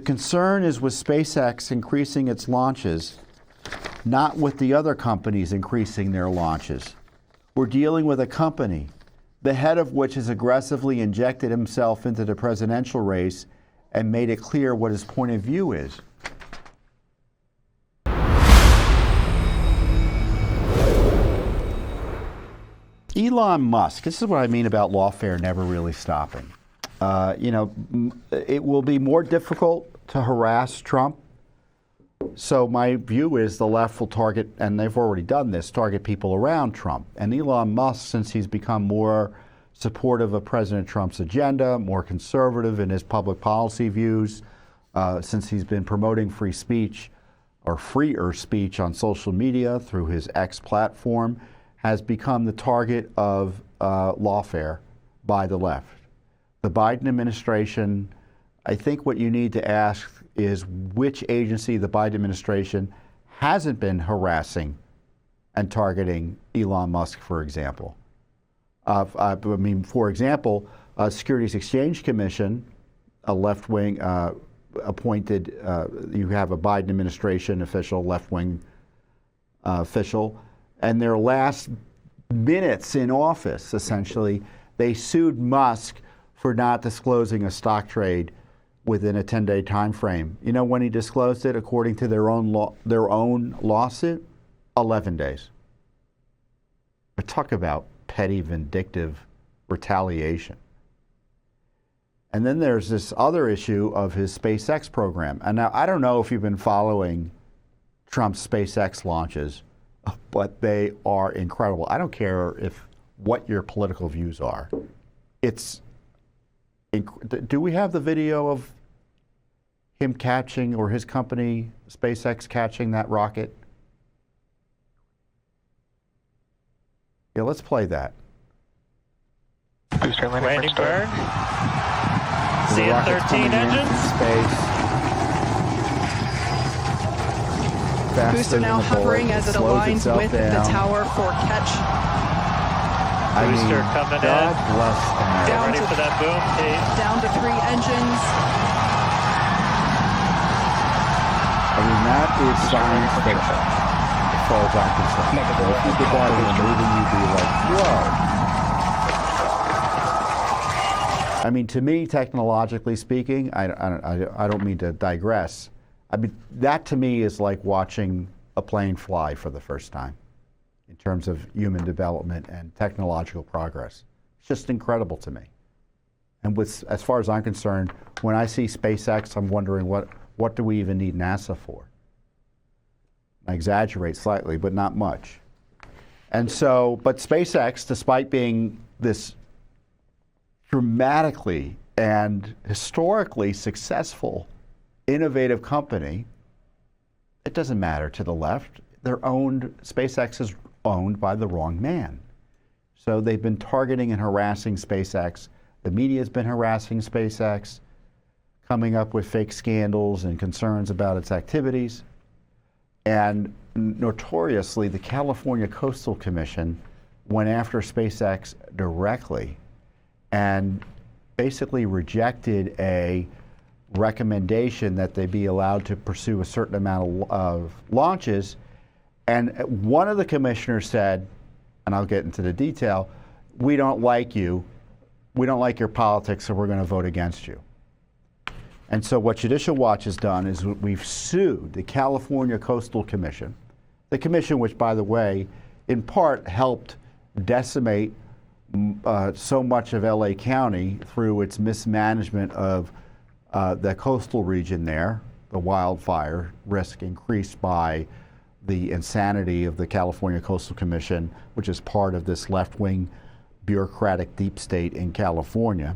concern is with SpaceX increasing its launches, not with the other companies increasing their launches. We're dealing with a company, the head of which has aggressively injected himself into the presidential race and made it clear what his point of view is. Elon Musk, this is what I mean about lawfare never really stopping. It will be more difficult to harass Trump. So my view is the left will target, and they've already done this, target people around Trump. And Elon Musk, since he's become more supportive of President Trump's agenda, more conservative in his public policy views, since he's been promoting free speech or freer speech on social media through his X platform, has become the target of lawfare by the left. The Biden administration, I think what you need to ask is which agency the Biden administration hasn't been harassing and targeting Elon Musk, for example. For example, Securities Exchange Commission, a left-wing appointed, you have a Biden administration official, left-wing official, and their last minutes in office, essentially, they sued Musk for not disclosing a stock trade within a 10-day time frame. You know when he disclosed it, according to their own lawsuit? 11 days. But talk about petty, vindictive retaliation. And then there's this other issue of his SpaceX program. And now, I don't know if you've been following Trump's SpaceX launches, but they are incredible. I don't care what your political views are. Do we have the video of him catching, or his company, SpaceX, catching that rocket? Yeah, let's play that. Vandenberg. CN-13 engines. Space. Booster now hovering as it aligns with the tower for catch. Booster coming God in. Bless America. Get ready for that boom, Kate. Down to 3 engines. I mean, that is science fiction, as far as I'm concerned. If you did that in a movie, you'd be like, whoa. I mean, to me, technologically speaking, I don't mean to digress. I mean, that to me is like watching a plane fly for the first time in terms of human development and technological progress. It's just incredible to me. And as far as I'm concerned, when I see SpaceX, I'm wondering what do we even need NASA for? I exaggerate slightly, but not much. And so, but SpaceX, despite being this dramatically and historically successful, innovative company, it doesn't matter to the left. SpaceX is owned by the wrong man. So they've been targeting and harassing SpaceX. The media has been harassing SpaceX, coming up with fake scandals and concerns about its activities. And notoriously, the California Coastal Commission went after SpaceX directly and basically rejected a recommendation that they be allowed to pursue a certain amount of launches. And one of the commissioners said, and I'll get into the detail, we don't like you, we don't like your politics, so we're going to vote against you. And so what Judicial Watch has done is we've sued the California Coastal Commission, the commission which, by the way, in part helped decimate so much of LA County through its mismanagement of the coastal region there. The wildfire risk increased by the insanity of the California Coastal Commission, which is part of this left-wing bureaucratic deep state in California.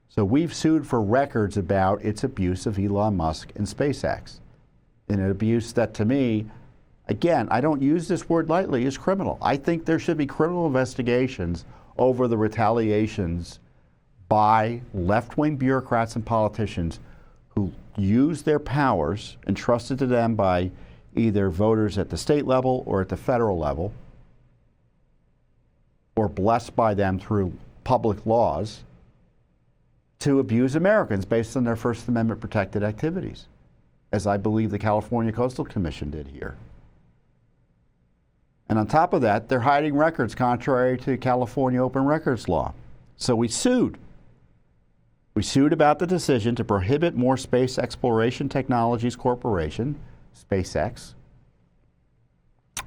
So we've sued for records about its abuse of Elon Musk and SpaceX. And an abuse that, to me, again, I don't use this word lightly, is criminal. I think there should be criminal investigations over the retaliations by left-wing bureaucrats and politicians who use their powers entrusted to them by either voters at the state level or at the federal level, or blessed by them through public laws, to abuse Americans based on their First Amendment protected activities, as I believe the California Coastal Commission did here. And on top of that, they're hiding records contrary to California open records law. So we sued. We sued about the decision to prohibit more Space Exploration Technologies Corporation, SpaceX,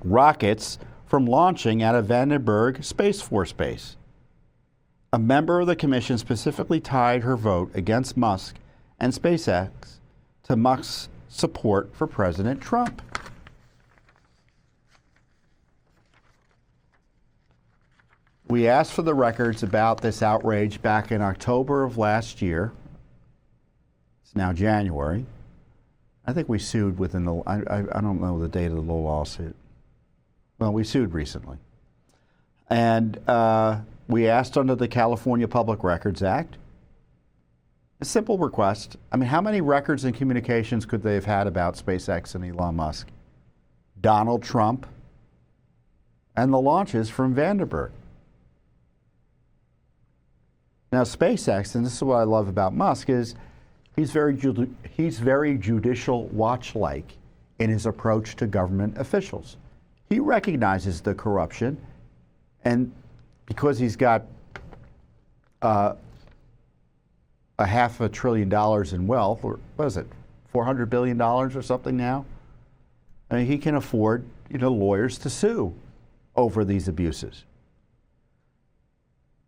rockets from launching out of Vandenberg Space Force Base. A member of the commission specifically tied her vote against Musk and SpaceX to Musk's support for President Trump. We asked for the records about this outrage back in October of last year. It's now January. I think we sued within the, I don't know the date of the lawsuit. Well, we sued recently. And we asked under the California Public Records Act, a simple request. I mean, how many records and communications could they have had about SpaceX and Elon Musk? Donald Trump and the launches from Vandenberg. Now, SpaceX, and this is what I love about Musk, is he's very Judicial Watch-like in his approach to government officials. He recognizes the corruption, and because he's got $500 billion in wealth, or what is it, $400 billion or something now? I mean, he can afford, lawyers to sue over these abuses.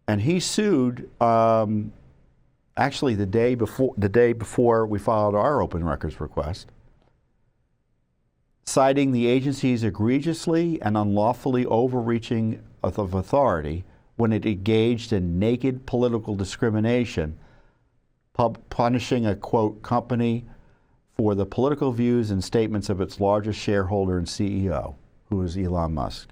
And he sued actually the day before we filed our open records request, citing the agency's egregiously and unlawfully overreaching of authority when it engaged in naked political discrimination, punishing a, quote, company for the political views and statements of its largest shareholder and CEO, who is Elon Musk.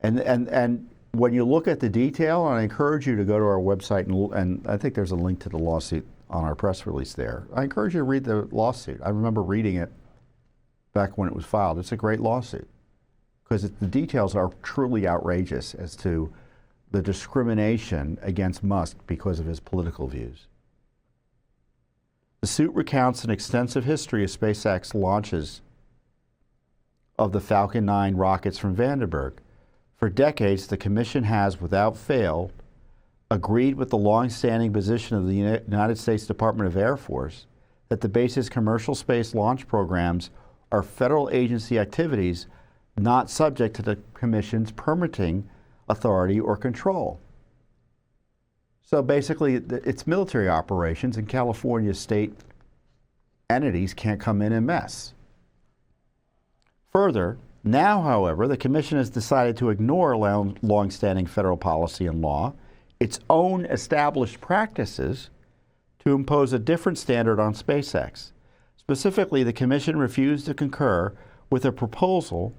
And when you look at the detail, and I encourage you to go to our website, and I think there's a link to the lawsuit on our press release there. I encourage you to read the lawsuit. I remember reading it back when it was filed. It's a great lawsuit because the details are truly outrageous as to the discrimination against Musk because of his political views. The suit recounts an extensive history of SpaceX launches of the Falcon 9 rockets from Vandenberg. For decades, the Commission has, without fail, agreed with the long-standing position of the United States Department of Air Force that the base's commercial space launch programs are federal agency activities not subject to the Commission's permitting authority or control. So basically, it's military operations, and California state entities can't come in and mess. Further, now, however, the Commission has decided to ignore long-standing federal policy and law, its own established practices, to impose a different standard on SpaceX. Specifically, the Commission refused to concur with a proposal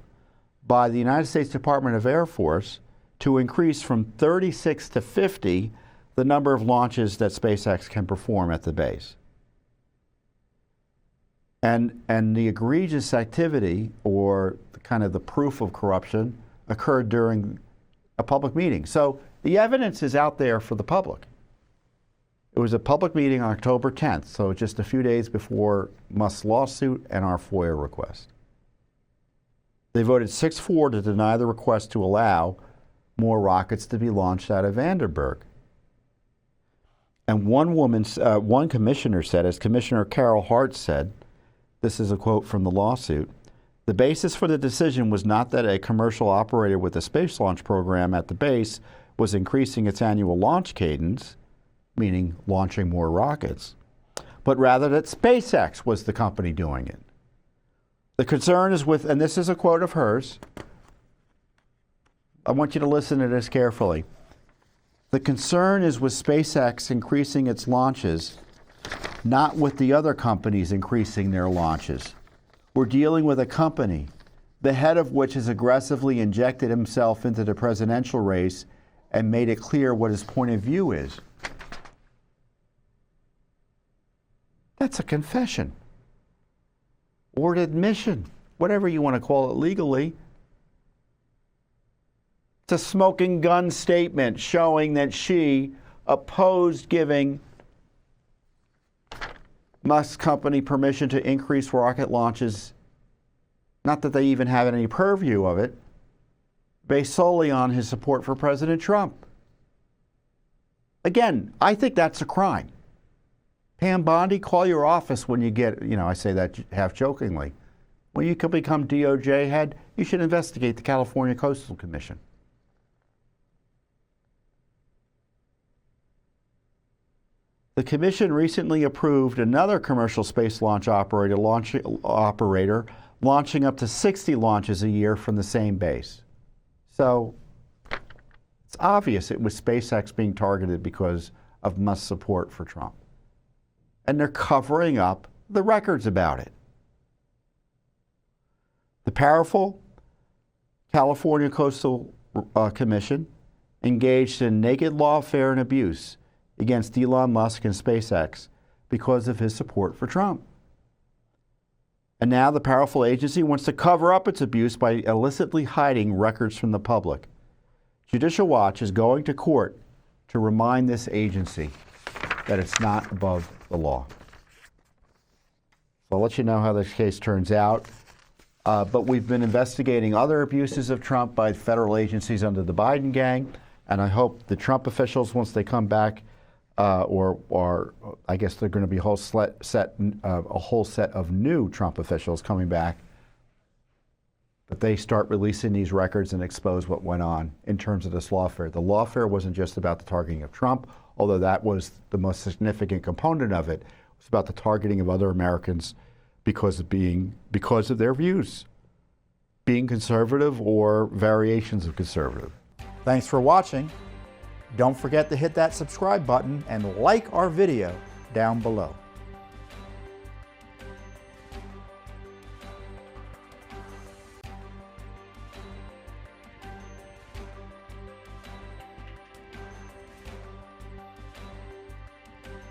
by the United States Department of Air Force to increase from 36 to 50 the number of launches that SpaceX can perform at the base. And the egregious activity, or kind of the proof of corruption, occurred during a public meeting. So the evidence is out there for the public. It was a public meeting on October 10th, so just a few days before Musk's lawsuit and our FOIA request. They voted 6-4 to deny the request to allow more rockets to be launched out of Vandenberg. And one commissioner said, as Commissioner Carol Hart said, this is a quote from the lawsuit, "The basis for the decision was not that a commercial operator with a space launch program at the base was increasing its annual launch cadence," meaning launching more rockets, "but rather that SpaceX was the company doing it. The concern is with," and this is a quote of hers, I want you to listen to this carefully. "The concern is with SpaceX increasing its launches, not with the other companies increasing their launches. We're dealing with a company, the head of which has aggressively injected himself into the presidential race and made it clear what his point of view is." That's a confession or an admission, whatever you want to call it legally, It's a smoking gun statement showing that she opposed giving Musk's company permission to increase rocket launches, not that they even have any purview of it, based solely on his support for President Trump. Again, I think that's a crime. Pam Bondi, call your office when you get, I say that half jokingly. When you can become DOJ head, you should investigate the California Coastal Commission. The commission recently approved another commercial space launch operator launching up to 60 launches a year from the same base. So it's obvious it was SpaceX being targeted because of Musk's support for Trump. And they're covering up the records about it. The powerful California Coastal Commission engaged in naked lawfare and abuse against Elon Musk and SpaceX because of his support for Trump. And now the powerful agency wants to cover up its abuse by illicitly hiding records from the public. Judicial Watch is going to court to remind this agency that it's not above the law. So I'll let you know how this case turns out. But we've been investigating other abuses of Trump by federal agencies under the Biden gang, and I hope the Trump officials, once they come back, or I guess they're going to be a whole set of new Trump officials coming back, that they start releasing these records and expose what went on in terms of this lawfare. The lawfare wasn't just about the targeting of Trump, although that was the most significant component of it. It was about the targeting of other Americans because of their views, being conservative or variations of conservative. Thanks for watching. Don't forget to hit that subscribe button and like our video down below.